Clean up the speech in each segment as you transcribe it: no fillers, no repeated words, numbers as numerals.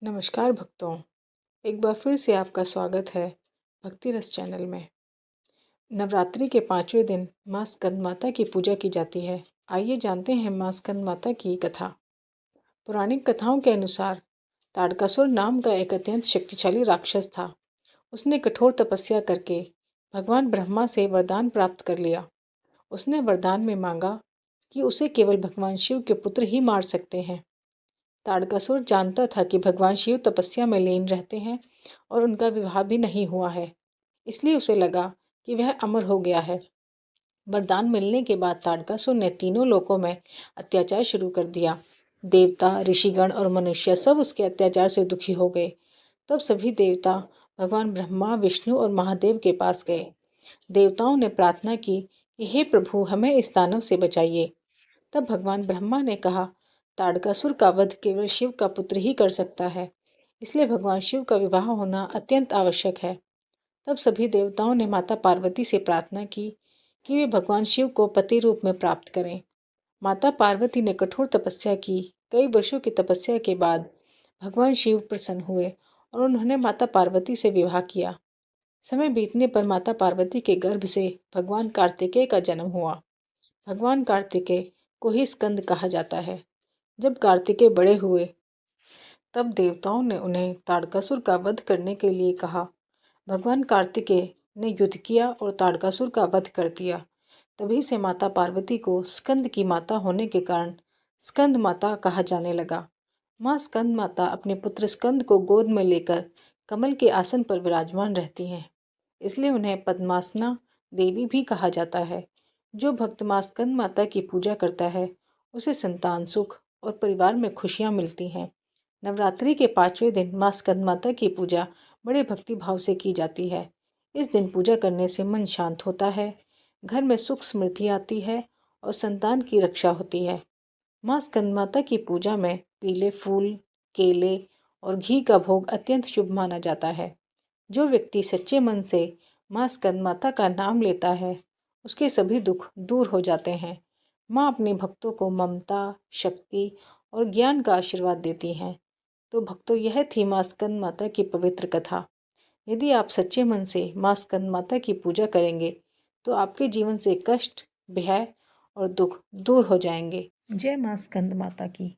नमस्कार भक्तों, एक बार फिर से आपका स्वागत है भक्ति रस चैनल में। नवरात्रि के 5वें दिन माँ स्कंद माता की पूजा की जाती है। आइए जानते हैं माँ स्कंद माता की कथा। पौराणिक कथाओं के अनुसार ताड़कासुर नाम का एक अत्यंत शक्तिशाली राक्षस था। उसने कठोर तपस्या करके भगवान ब्रह्मा से वरदान प्राप्त कर लिया। उसने वरदान में मांगा कि उसे केवल भगवान शिव के पुत्र ही मार सकते हैं। ताड़कासुर जानता था कि भगवान शिव तपस्या में लीन रहते हैं और उनका विवाह भी नहीं हुआ है, इसलिए उसे लगा कि वह अमर हो गया है। वरदान मिलने के बाद ताड़कासुर ने तीनों लोकों में अत्याचार शुरू कर दिया। देवता, ऋषिगण और मनुष्य सब उसके अत्याचार से दुखी हो गए। तब सभी देवता भगवान ब्रह्मा, विष्णु और महादेव के पास गए। देवताओं ने प्रार्थना की कि हे प्रभु, हमें इस दानव से बचाइए। तब भगवान ब्रह्मा ने कहा, ताड़कासुर का वध केवल शिव का पुत्र ही कर सकता है, इसलिए भगवान शिव का विवाह होना अत्यंत आवश्यक है। तब सभी देवताओं ने माता पार्वती से प्रार्थना की कि वे भगवान शिव को पति रूप में प्राप्त करें। माता पार्वती ने कठोर तपस्या की। कई वर्षों की तपस्या के बाद भगवान शिव प्रसन्न हुए और उन्होंने माता पार्वती से विवाह किया। समय बीतने पर माता पार्वती के गर्भ से भगवान कार्तिकेय का जन्म हुआ। भगवान कार्तिकेय को ही स्कंद कहा जाता है। जब कार्तिकेय बड़े हुए तब देवताओं ने उन्हें ताड़कासुर का वध करने के लिए कहा। भगवान कार्तिकेय ने युद्ध किया और ताड़कासुर का वध कर दिया। तभी से माता पार्वती को स्कंद की माता होने के कारण स्कंद माता कहा जाने लगा। माँ स्कंद माता अपने पुत्र स्कंद को गोद में लेकर कमल के आसन पर विराजमान रहती हैं, इसलिए उन्हें पद्मासना देवी भी कहा जाता है। जो भक्त माँ स्कंद माता की पूजा करता है उसे संतान सुख और परिवार में खुशियाँ मिलती हैं। नवरात्रि के 5वें दिन माँ स्कंद माता की पूजा बड़े भक्ति भाव से की जाती है। इस दिन पूजा करने से मन शांत होता है, घर में सुख समृद्धि आती है और संतान की रक्षा होती है। माँ स्कंद माता की पूजा में पीले फूल, केले और घी का भोग अत्यंत शुभ माना जाता है। जो व्यक्ति सच्चे मन से माँ स्कंद माता का नाम लेता है, उसके सभी दुख दूर हो जाते हैं। माँ अपने भक्तों को ममता, शक्ति और ज्ञान का आशीर्वाद देती हैं। तो भक्तों, यह थी माँ स्कंद माता की पवित्र कथा। यदि आप सच्चे मन से माँ स्कंद माता की पूजा करेंगे तो आपके जीवन से कष्ट, भय और दुख दूर हो जाएंगे। जय माँ स्कंद माता की।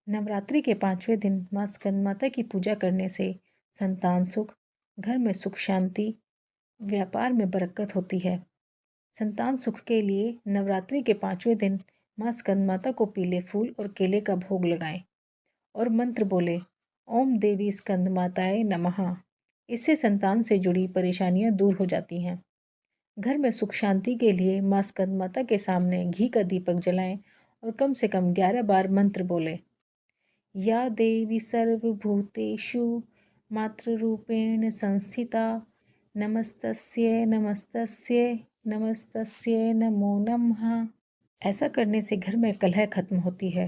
नवरात्रि के 5वें दिन माँ स्कंद माता की पूजा करने से संतान सुख, घर में सुख शांति, व्यापार में बरकत होती है। संतान सुख के लिए नवरात्रि के 5वें दिन माँ स्कंद माता को पीले फूल और केले का भोग लगाएं और मंत्र बोले, ओम देवी स्कंद माताए नमः। इससे संतान से जुड़ी परेशानियां दूर हो जाती हैं। घर में सुख शांति के लिए माँ स्कंद माता के सामने घी का दीपक जलाएं और कम से कम 11 बार मंत्र बोले, या देवी सर्वभूतेषु मातृरूपेण संस्थिता नमस्तस्यै नमस्तस्यै नमस्तस्यै नमो नमः। ऐसा करने से घर में कलह खत्म होती है।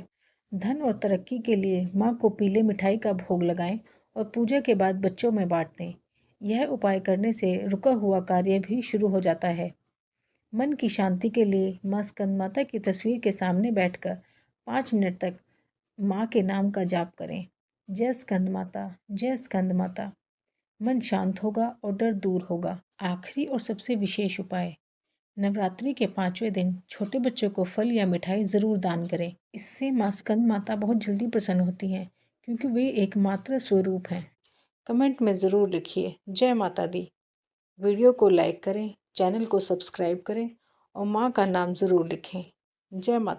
धन और तरक्की के लिए माँ को पीले मिठाई का भोग लगाएं और पूजा के बाद बच्चों में बांट दें। यह उपाय करने से रुका हुआ कार्य भी शुरू हो जाता है। मन की शांति के लिए माँ स्कंद माता की तस्वीर के सामने बैठकर 5 मिनट तक माँ के नाम का जाप करें। जय स्कंद माता, जय स्कंद माता। मन शांत होगा और डर दूर होगा। आखिरी और सबसे विशेष उपाय, नवरात्रि के 5वें दिन छोटे बच्चों को फल या मिठाई ज़रूर दान करें। इससे माँ स्कंद माता बहुत जल्दी प्रसन्न होती हैं, क्योंकि वे एक मातृ स्वरूप हैं। कमेंट में ज़रूर लिखिए जय माता दी। वीडियो को लाइक करें, चैनल को सब्सक्राइब करें और माँ का नाम ज़रूर लिखें। जय माता।